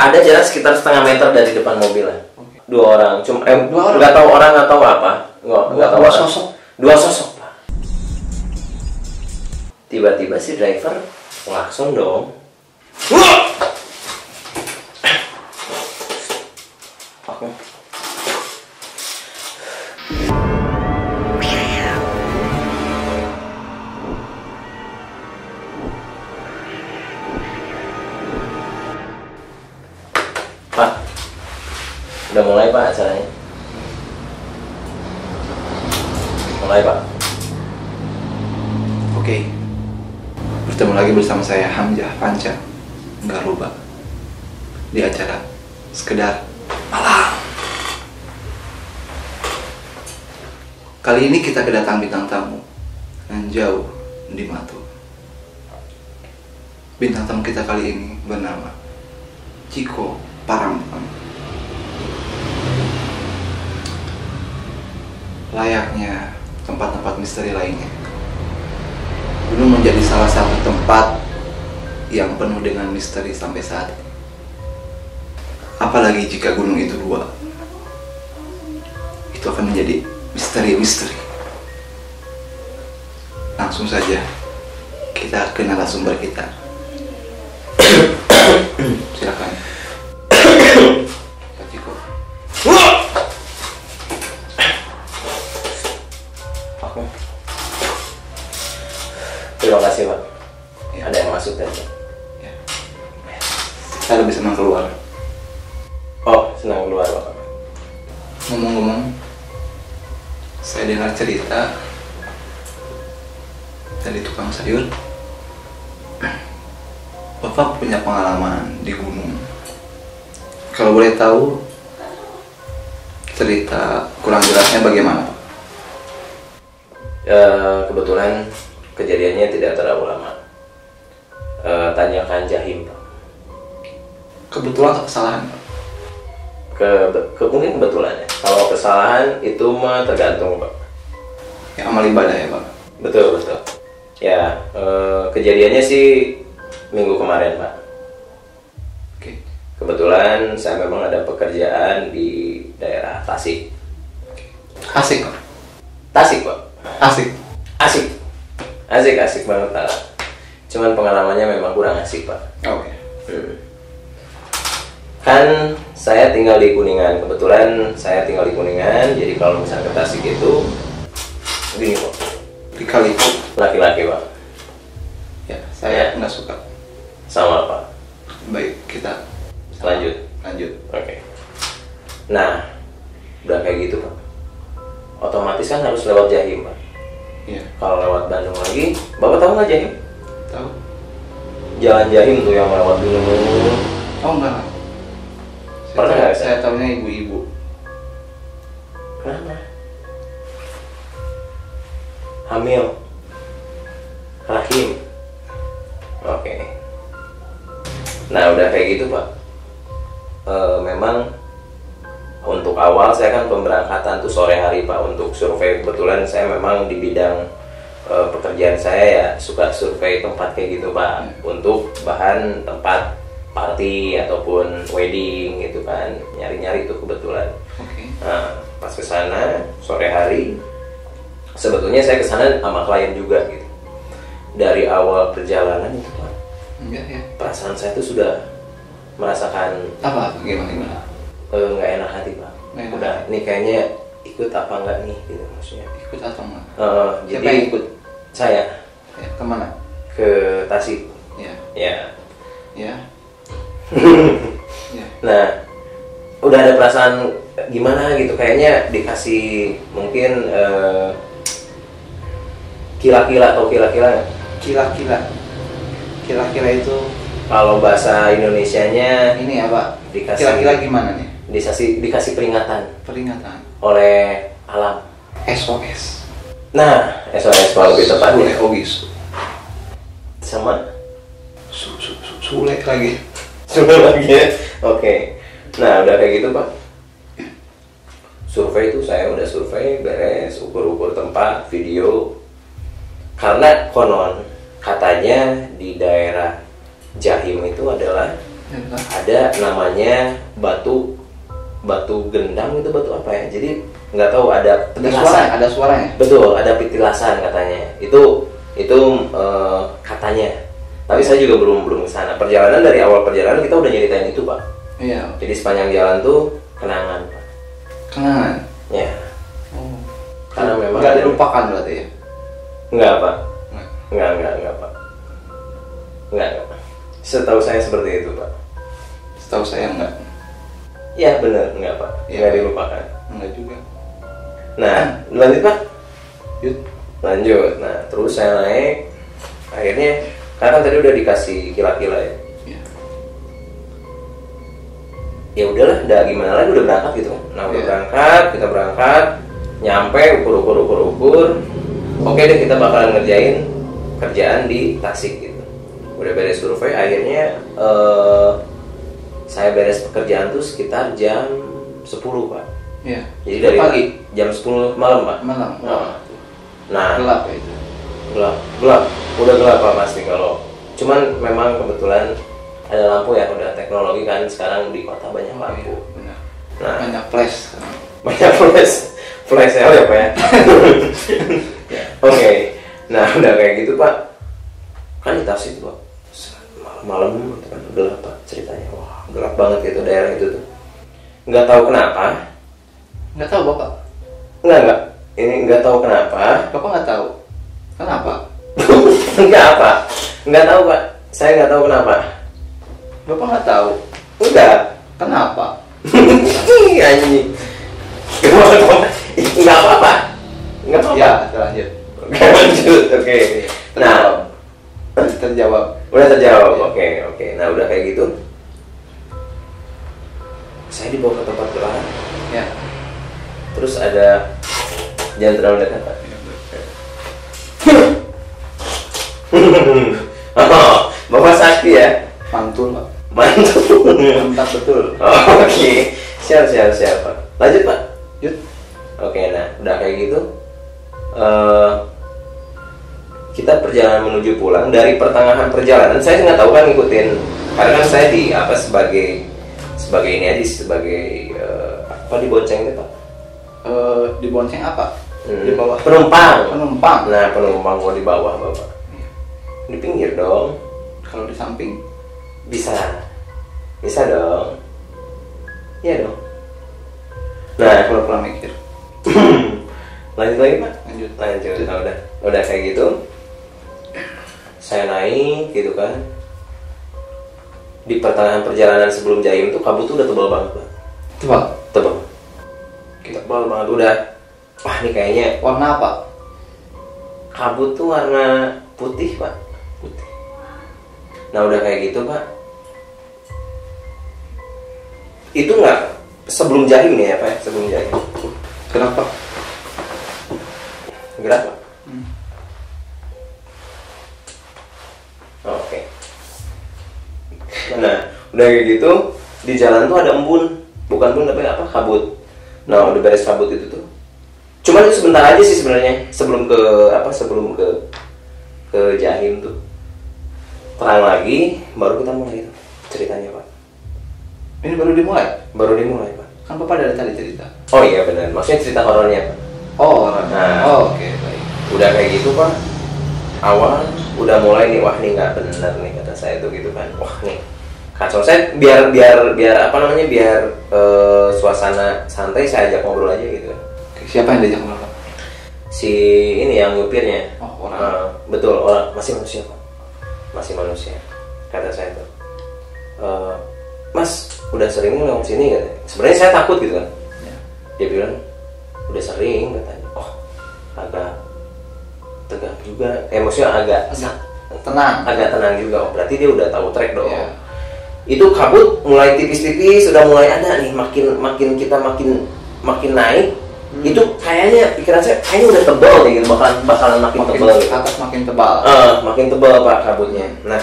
Ada jarak sekitar setengah meter dari depan mobilnya. Dua orang, cuma Dua orang? nggak tahu orang atau apa. Nggak tahu Dua orang. sosok? Dua sosok, Pak. Tiba-tiba si driver langsung dong. Oke. Pak, udah mulai Pak acaranya. Mulai Pak. Oke. Bertemu lagi bersama saya Hamzah Panca Garuba di acara Sekedar Malam. Kali ini kita kedatangan bintang tamu yang jauh di Matu. Bintang tamu kita kali ini bernama Ciko Parampang. Layaknya tempat-tempat misteri lainnya, gunung menjadi salah satu tempat yang penuh dengan misteri sampai saat ini. Apalagi jika gunung itu dua, itu akan menjadi misteri-misteri. Langsung saja kita ke narasumber kita. Silakan. Pak Ciko. Oke. Terima kasih Pak. Ya. Ada yang masuk tadi. Ya. Saya lebih senang keluar. Oh, senang keluar Pak. Ngomong-ngomong, saya dengar cerita dari tukang sayur. Bapak punya pengalaman di gunung. Kalau boleh tahu, cerita kurang jelasnya bagaimana, Pak? Kebetulan kejadiannya tidak terlalu lama. Tanyakan Jahim Pak. Kebetulan atau kesalahan, Pak? Mungkin kebetulan ya. Kalau kesalahan itu mah tergantung Pak. Ya, amal ibadah ya, Pak? Betul. Ya, kejadiannya sih minggu kemarin Pak. Oke. Kebetulan saya memang ada pekerjaan di daerah Tasik. Asik, Pak? Tasik Pak. Asik banget Pak. Cuman pengalamannya memang kurang asik Pak. Oke. Kan saya tinggal di Kuningan. Kebetulan saya tinggal di Kuningan. Jadi kalau misalnya ke Tasik itu begini Pak. Dikali. Laki-laki Pak. Ya, saya nggak suka. Sama Pak. Baik, kita Lanjut. Oke. Nah, udah kayak gitu Pak. Otomatis kan harus lewat Jahim Pak. Iya. Kalau lewat Bandung lagi, Bapak tahu nggak Jahim? Tahu? Jalan Jahim tuh yang lewat gunung. Oh, enggak. Pernah nggak? Saya tahunya ibu-ibu. Kenapa? Hamil. Rahim. Oke. Nah, udah kayak gitu Pak. Memang untuk awal saya kan pemberangkatan tuh sore hari Pak untuk survei. Kebetulan saya memang di bidang pekerjaan saya ya suka survei tempat kayak gitu Pak, untuk bahan tempat party ataupun wedding gitu kan, nyari-nyari tuh kebetulan. Oke. Nah, pas kesana sore hari, sebetulnya saya kesana sama klien juga gitu. Dari awal perjalanan itu Pak, Ya. perasaan saya tuh sudah merasakan Apa? Gimana? nggak enak hati Pak. Nggak enak. Udah, ini kayaknya ikut apa enggak nih gitu maksudnya. Ikut atau enggak? Jadi Siapa yang ikut? saya Ya, kemana? ke Tasik. Ya. Ya. Ya. Ya. Nah, udah ada perasaan gimana gitu, kayaknya dikasih mungkin kila-kila atau kila-kila nggak? Kila-kila itu Kalau bahasa Indonesianya ini apa? dikasih Kila-kila gimana nih? dikasih peringatan Peringatan. oleh alam. SOS. Nah, SOS kalau lebih tepatnya. Ogis. Sama Sulit lagi. Sudah lagi ya? Oke. Nah, udah kayak gitu Pak. Survei itu saya udah survei, beres, ukur-ukur tempat, video. Karena konon katanya di daerah Jahim itu adalah Ya, betul. Ada namanya batu gendang, itu batu apa ya? Jadi nggak tahu, ada petilasan. Ada suaranya. Betul, ada petilasan katanya. Itu katanya. Tapi saya juga belum ke sana. Perjalanan, dari awal perjalanan kita udah nyeritain itu, Pak. Iya. Jadi sepanjang jalan tuh kenangan, Pak. Kenangan. Ya. Oh. Karena memang nggak dilupakan berarti ya. Enggak, Pak. Nggak. Enggak, Pak. Enggak. Setahu saya seperti itu, Pak. Setahu saya enggak. Ya benar, enggak, Pak. Ya. Enggak dilupakan. Enggak juga. Nah, lanjut, Pak. Yud. Lanjut. Nah, terus saya naik. Akhirnya, karena kan tadi udah dikasih kila-kila ya. Ya. Ya udahlah, udah gimana lagi, udah berangkat gitu kan. Nah, udah Iya. berangkat, kita berangkat, nyampe ukur. Oke deh, kita bakalan ngerjain kerjaan di Tasik gitu. Udah beres survei, akhirnya saya beres pekerjaan tuh sekitar jam 10, Pak. Iya. Jadi dari pagi, jam 10 malam, Pak. malam. Nah, Gelap ya itu. gelap. Udah gelap, Pak, pasti kalau. Cuman memang kebetulan ada lampu ya, udah teknologi kan sekarang di kota banyak lampu. Iya, benar. Nah, Banyak flash. banyak flash ya, Pak ya. Oke. Nah, udah kayak gitu, Pak. Kan di Tasik, Pak. Malam gitu kan gelap, Pak, ceritanya. Wah, gelap banget gitu daerah itu tuh. Nggak tahu kenapa. Nggak tahu Bapak. Enggak. Ini nggak tahu kenapa. Bapak nggak tahu. Kenapa? Enggak apa? Nggak tahu, Pak. Saya nggak tahu kenapa. Bapak nggak tahu. Enggak. Kenapa? Anjing. Enggak apa-apa. Enggak apa-apa. Ya, lanjut. Lanjut. Oke. Nah, Terjawab. udah terjawab. Oke. Nah, udah kayak gitu. Saya dibawa ke tempat gelap. Ya. Terus ada, jangan terlalu dekat, Pak. Oh, Bapak sakti ya? Mantul Pak. Mantul. Mantap betul. Oke. Siap, Pak. Lanjut, Pak. Yud. Oke, nah udah kayak gitu, kita perjalanan menuju pulang. Dari pertengahan perjalanan, saya nggak tahu kan ngikutin, karena kan saya di apa sebagai ini aja, sebagai apa, dibonceng itu, Pak? Di bonceng apa? Di bawah. Penumpang. Penumpang. Nah, penumpang mau di bawah, Bapak. Di pinggir dong. Kalau di samping. Bisa dong. Iya dong. Nah, Pura-pura mikir. lanjut lagi, Pak. Lanjut. Nah, udah kayak gitu, saya naik gitu kan. Di pertengahan perjalanan sebelum Jaim tuh kabut tuh udah tebal banget, Pak. Tebal banget, udah. Wah, ini kayaknya Warna apa? kabut tuh warna putih, Pak. Putih. Nah, udah kayak gitu, Pak. Itu nggak sebelum Jaim nih ya, Pak? Sebelum Jaim. Kenapa? Gerak, Pak. Oke. Nah, udah kayak gitu, di jalan tuh ada embun, bukan embun tapi apa, kabut. Nah, udah beres kabut itu tuh. Cuman itu sebentar aja sih sebenarnya, sebelum ke Jahim tuh. Terang lagi, baru kita mulai ceritanya, Pak. Ini baru dimulai? Baru dimulai, Pak. Kan Bapak dari tadi cerita. Oh iya benar, maksudnya cerita horornya, Pak. Oh, Nah. Oke, baik. Udah kayak gitu, Pak. Awal udah mulai nih, wah nih nggak bener nih kata saya tuh gitu kan. Wah nih kacau. Saya biar apa namanya, biar suasana santai, saya ajak ngobrol aja gitu kan. Oke, siapa yang diajak ngobrol? Si ini yang nyupirnya. Oh, orang. Betul, orang, masih manusia, Pak. Masih manusia kata saya tuh. Mas udah sering lewat sini katanya. Sebenarnya saya takut gitu kan. Ya. Dia bilang udah sering katanya. Oh, agak tegang juga. Maksudnya agak tenang juga. Oh, berarti dia udah tahu trek dong. Ya. Itu kabut mulai tipis-tipis, sudah mulai ada nih, makin kita makin naik. Itu kayaknya pikiran saya kayaknya udah tebal nih gitu, bakalan makin tebal gitu. Atas makin tebal. Makin tebal, Pak, kabutnya. Nah,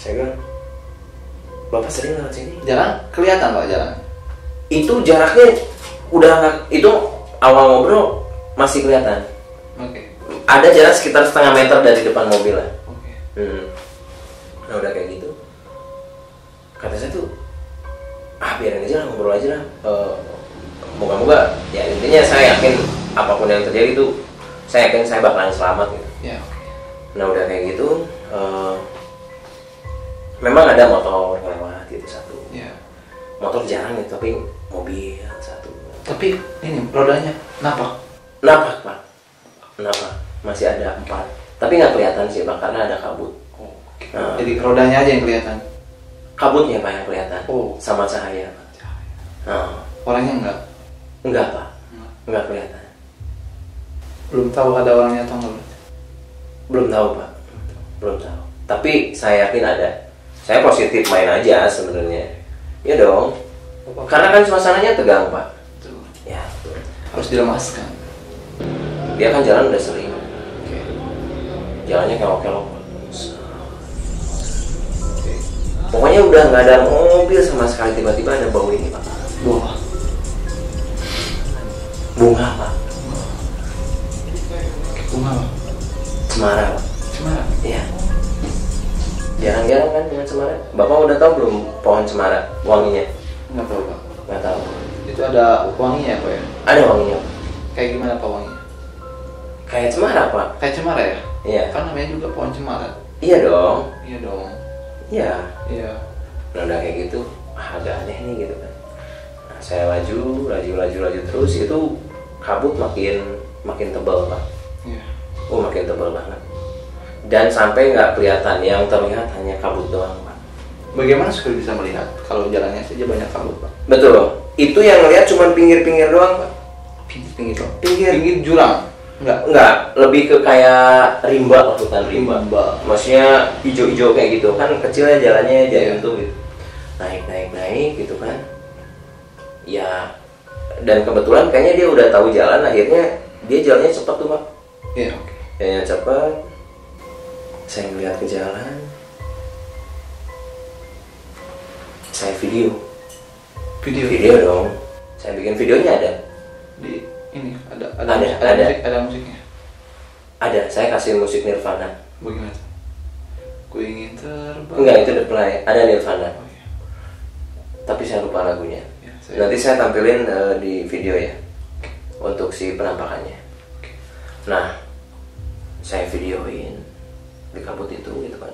saya bilang, Bapak sering lewat sini? Jalan kelihatan Pak, jalan. Itu jaraknya itu awal ngobrol masih kelihatan. Oke. Ada jarak sekitar setengah meter dari depan mobil lah. Oke. Nah, udah kayak gitu, kata saya tuh biarin aja lah, ngobrol aja lah, moga-moga ya, intinya saya yakin apapun yang terjadi tuh saya yakin saya bakalan selamat gitu. Ya. Nah udah kayak gitu, memang ada motor lewat gitu satu. Ya. Motor jarang gitu, tapi mobil satu. Tapi ini rodanya napak. Napak pak, napak masih ada 4, tapi nggak kelihatan sih pak karena ada kabut. Nah, Jadi rodanya aja yang kelihatan. kabutnya pak yang kelihatan, sama Oh. cahaya pak. Nah, Orangnya enggak pak, enggak kelihatan. belum tahu ada orangnya atau enggak. Belum tahu pak, belum tahu. Tapi saya yakin ada. Saya positif main aja sebenarnya. Ya dong, karena kan suasananya tegang pak. Betul. Ya, betul. Harus dilemaskan. Dia kan jalan udah sering, Oke. jalannya kelok-kelok. Oke. Pokoknya udah nggak ada mobil sama sekali, tiba-tiba ada bau ini pak. Buah. Bunga pak, Bunga apa? cemara pak. Cemara. Iya. Jarang-jarang kan dengan cemara. Bapak udah tahu belum pohon cemara wanginya? Enggak tahu Pak. Nggak tahu. Itu ada wanginya Pak ya? Ada wanginya. Kayak gimana Pak wanginya? Kayak cemara pak. Kayak cemara ya? Iya. Kan namanya juga pohon cemara. Iya dong. Iya dong. Iya. Iya. Nah udah kayak gitu, agak aneh nih gitu kan. Nah, saya laju terus, itu kabut makin tebal pak. Iya. Makin tebal banget. Dan sampai nggak kelihatan, yang terlihat hanya kabut doang pak. Bagaimana supaya bisa melihat kalau jalannya saja banyak kabut Pak? Betul. Itu yang lihat cuma pinggir-pinggir doang pak. Pinggir Pak. Pinggir. Pinggir jurang. Enggak, lebih ke kayak rimba, hutan rimba. Rimba. Maksudnya hijau-hijau kayak gitu kan, kecilnya jalannya Iya. tuh gitu. Naik gitu kan. Ya, dan kebetulan kayaknya dia udah tahu jalan, akhirnya dia jalannya cepat tuh pak. Iya, oke. Jalannya cepat. Saya melihat ke jalan. Saya video Video dong. Saya bikin videonya ada. di ini ada Ada. musik, ada musiknya. Ada, saya kasih musik Nirvana. Bagaimana? Ku ingin terbang. Enggak, itu The Play. Ada Nirvana. Oh, iya. Tapi saya lupa lagunya. Ya, Nanti saya tampilin di video ya, untuk si penampakannya. Nah, saya videoin di kabut itu gitu kan.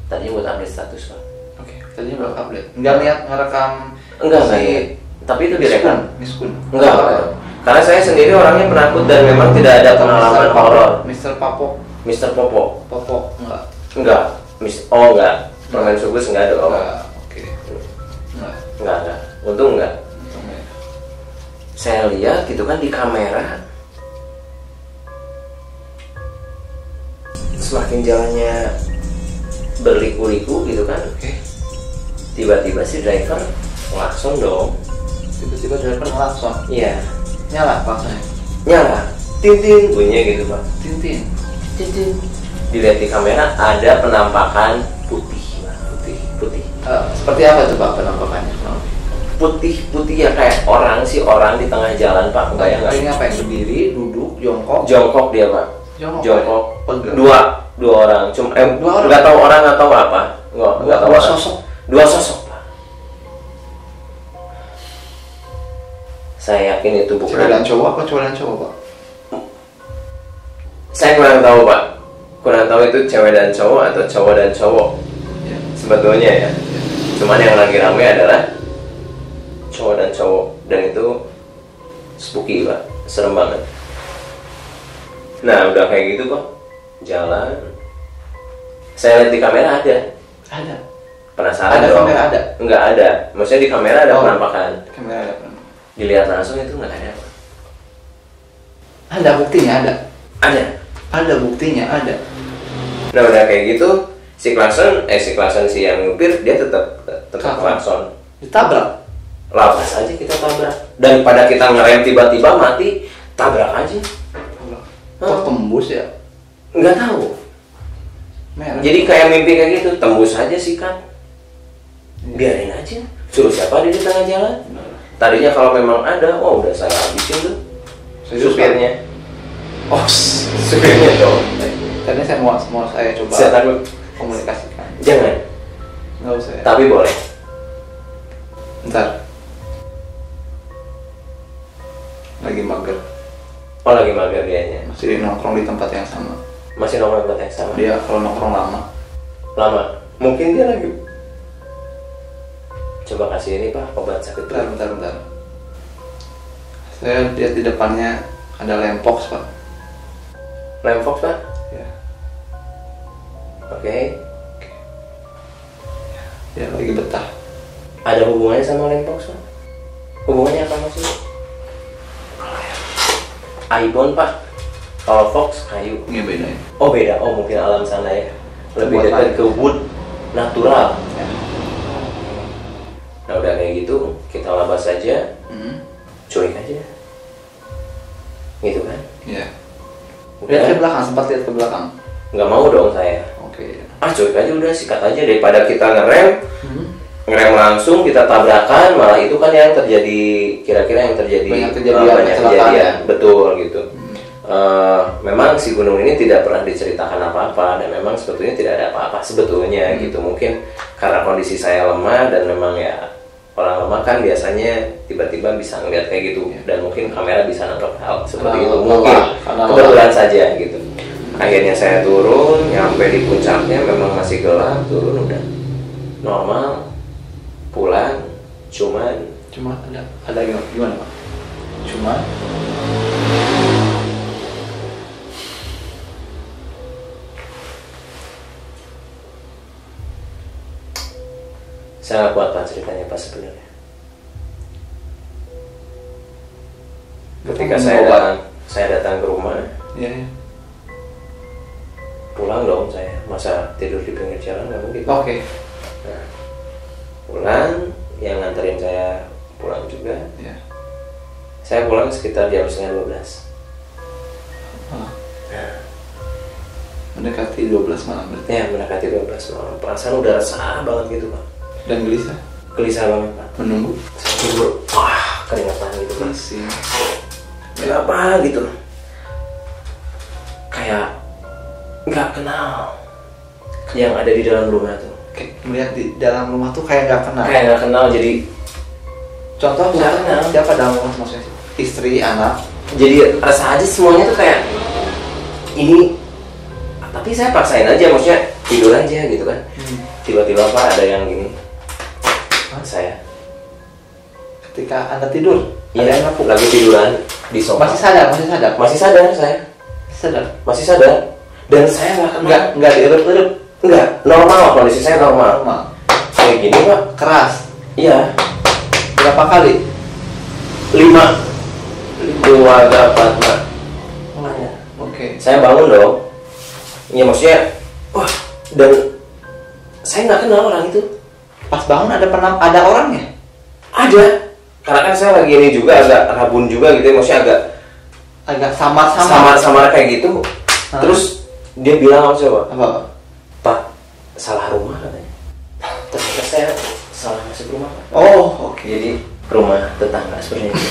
Tadinya buat update status pak. Oke. Tadinya berapa update? Enggak niat ngerekam. Enggak si ya. Tapi itu direkam. Miskun. Enggak. Karena saya sendiri orangnya penakut dan memang tidak ada pengalaman horor. Mr. Papo. Mr. Popo. Popo enggak. Enggak. Enggak. Permen sugus enggak dong. Enggak. Oke. Enggak. Enggak. Untung enggak. Untung ya. Saya lihat gitu kan di kamera, semakin jalannya berliku-liku gitu kan. Oke. Tiba-tiba si driver klakson dong. Tiba-tiba driver ngelakson. Iya. Nyala klaksonnya. Nyala. Tintin bunyinya gitu pak. Tintin. Tintin. Dilihat di kamera ada penampakan putih. Putih. Seperti apa tuh Pak penampakannya? Putih ya kayak orang di tengah jalan pak. Bayang nggak? Ini apa yang berdiri, duduk, jongkok? Jongkok dia pak. Jongkok. Pegel. Dua orang. Cuma Dua orang? nggak tahu orang atau apa. Nggak tahu Dua orang. sosok. Dua sosok pak. Saya yakin itu bukan. Cewek dan cowok apa cowok dan cowok Pak? Saya kurang tahu pak. Kurang tahu itu cewek dan cowok atau cowok dan cowok. Ya. Sebetulnya ya. Cuman yang lagi ramai adalah cowok dan cowok, dan itu spooky pak, serem banget. Nah udah kayak gitu pak, jalan. Saya lihat di kamera ada. Ada. Penasaran Ada dong. kamera ada? Enggak ada. Maksudnya di kamera ada penampakan. Kamera ada. Dilihat langsung itu nggak ada pak. Ada buktinya ada. Ada. Ada buktinya ada. Nah udah kayak gitu, si klakson si yang nyupir dia tetap klakson. Ditabrak. Lapas aja kita tabrak. Daripada kita ngerem tiba-tiba mati, tabrak aja. Kok tembus ya? Nggak tahu. Merah. Jadi kayak mimpi kayak gitu, tembus aja sikat. Iya. Biarin aja. Suruh siapa dia di tengah jalan? Tadinya kalau memang ada, udah saya habisin tuh. Supirnya. Supirnya dong. Tadi saya mau saya coba Saya takut. komunikasikan. Jangan. Nggak usah ya. Tapi boleh. Ntar. Lagi mager. Oh lagi mager dianya. Masih nongkrong di tempat yang sama. Masih nongkrong di tempat yang sama. Dia kalau nongkrong lama. Lama. Mungkin dia lagi. Coba kasih ini Pak, obat sakit perut. Bentar. Saya lihat di depannya ada lempox Pak. Lempox Pak? Ya. Oke. Dia lagi betah. Ada hubungannya sama lempox Pak? Hubungannya apa maksudnya? iPhone Pak. Kalau Fox kayu. Ini beda ya. Oh beda. Oh mungkin alam sana ya. Lebih Wood dekat lain. ke wood natural. Ya. Nah udah kayak gitu kita labas saja. Cuek aja. Gitu kan? Iya. Udah. Lihat ke belakang, sempat lihat ke belakang. Nggak mau dong saya. Oke. Cuek aja udah, sikat aja daripada kita ngerem langsung kita tabrakan, malah itu kan yang terjadi, kira-kira yang terjadi Banyak kejadian banyak kecelakaan kejadian. ya? Betul gitu. Memang si gunung ini tidak pernah diceritakan apa-apa dan memang sebetulnya tidak ada apa-apa sebetulnya gitu. Mungkin karena kondisi saya lemah dan memang ya orang lemah kan biasanya tiba-tiba bisa ngeliat kayak gitu dan mungkin kamera bisa nangkep hal seperti itu, mungkin kebetulan saja gitu. Akhirnya saya turun, nyampe di puncaknya memang masih gelap, turun udah normal, pulang, cuma ada gimana Pak? Cuma saya nggak kuat Pak ceritanya Pak sebenarnya. Ketika saya datang ke rumah, ya. pulang dong saya, masa tidur di pinggir jalan nggak mungkin. Oke. Nah, pulang, yang nganterin saya pulang juga. Ya. Saya pulang sekitar jam 11:30. Mendekati 12 malam berarti. Ya mendekati 12 malam. Perasaan udah resah banget gitu Pak. Dan gelisah. Gelisah banget Pak. Menunggu. Saya tidur, keringetan gitu Pak. Masih. Kenapa gitu? Kayak nggak kenal yang ada di dalam rumah tuh. Kayak melihat di dalam rumah tuh kayak nggak kenal. Kayak nggak kenal, jadi Contoh nggak kenal. siapa dalam rumah maksudnya? Istri, anak. Jadi rasa aja semuanya tuh kayak ini. Tapi saya paksain aja, maksudnya tidur aja gitu kan. Tiba-tiba Pak ada yang gini. Saya. Ketika Anda tidur, Iya, lagi tiduran di sofa. masih sadar. Masih sadar saya. Masih sadar. Dan saya nggak kenal. Nggak diurup-urup. Enggak, normal kondisi saya normal. Kayak gini Pak. Keras. Iya. Berapa kali? 5 keluarga Fatma. Oke. Saya bangun dong. Ya maksudnya, wah, dan saya nggak kenal orang itu. Pas bangun ada orangnya? Ada. Karena kan saya lagi ini juga agak rabun juga gitu ya, maksudnya agak samar-samar. samar kayak gitu. Terus dia bilang apa? Apa? Pak, salah rumah katanya. Ternyata saya salah masuk rumah Pak. Oh, oke. Jadi rumah tetangga seperti itu.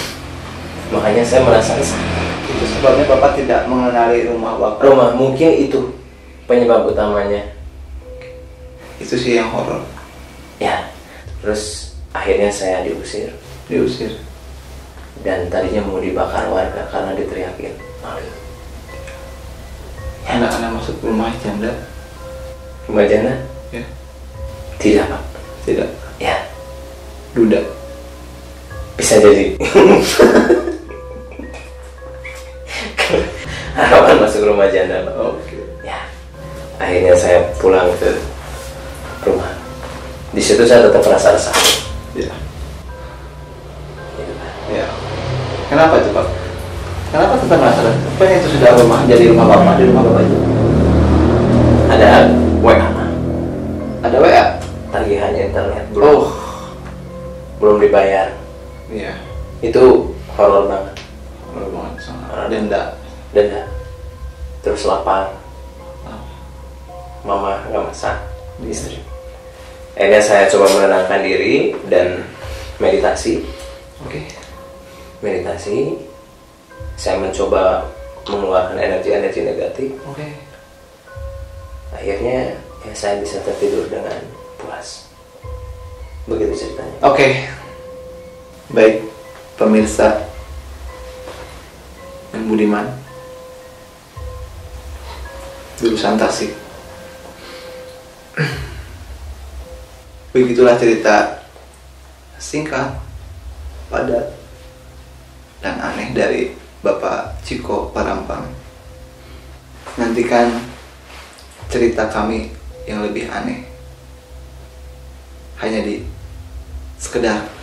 Makanya saya merasa resah. Itu sebabnya Bapak tidak mengenali rumah Bapak. Rumah mungkin itu penyebab utamanya. Itu sih yang horor. Ya. Terus akhirnya saya diusir. Dan tadinya mau dibakar warga karena diteriakin maling. Anak-anak masuk rumah janda? Rumah janda? Ya. Tidak Pak. Tidak. Ya. Duda. Bisa jadi. Harapan masuk rumah janda Pak. Oke. Ya. Akhirnya saya pulang ke rumah. Di situ saya tetap merasa resah. Ya. Ya. Kenapa itu Pak? Kenapa tetap merasa resah? Apanya itu sudah jadi rumah Bapak, di rumah Bapak itu? Ada WA. Ada WA? Tagihan internet Oh. belum dibayar. Iya. Itu horor banget. Horor banget soalnya. Denda. Terus lapar. Mama nggak masak. Istri. Akhirnya saya coba menenangkan diri dan meditasi. Oke. Meditasi. Saya mencoba mengeluarkan energi-energi negatif. Oke. Akhirnya ya saya bisa tertidur dengan puas. Begitu ceritanya. Oke. Baik, pemirsa yang budiman, jurusan Tasik. Begitulah cerita singkat, padat, dan aneh dari Bapak Ciko Parampang. Nantikan cerita kami yang lebih aneh hanya di Sekedar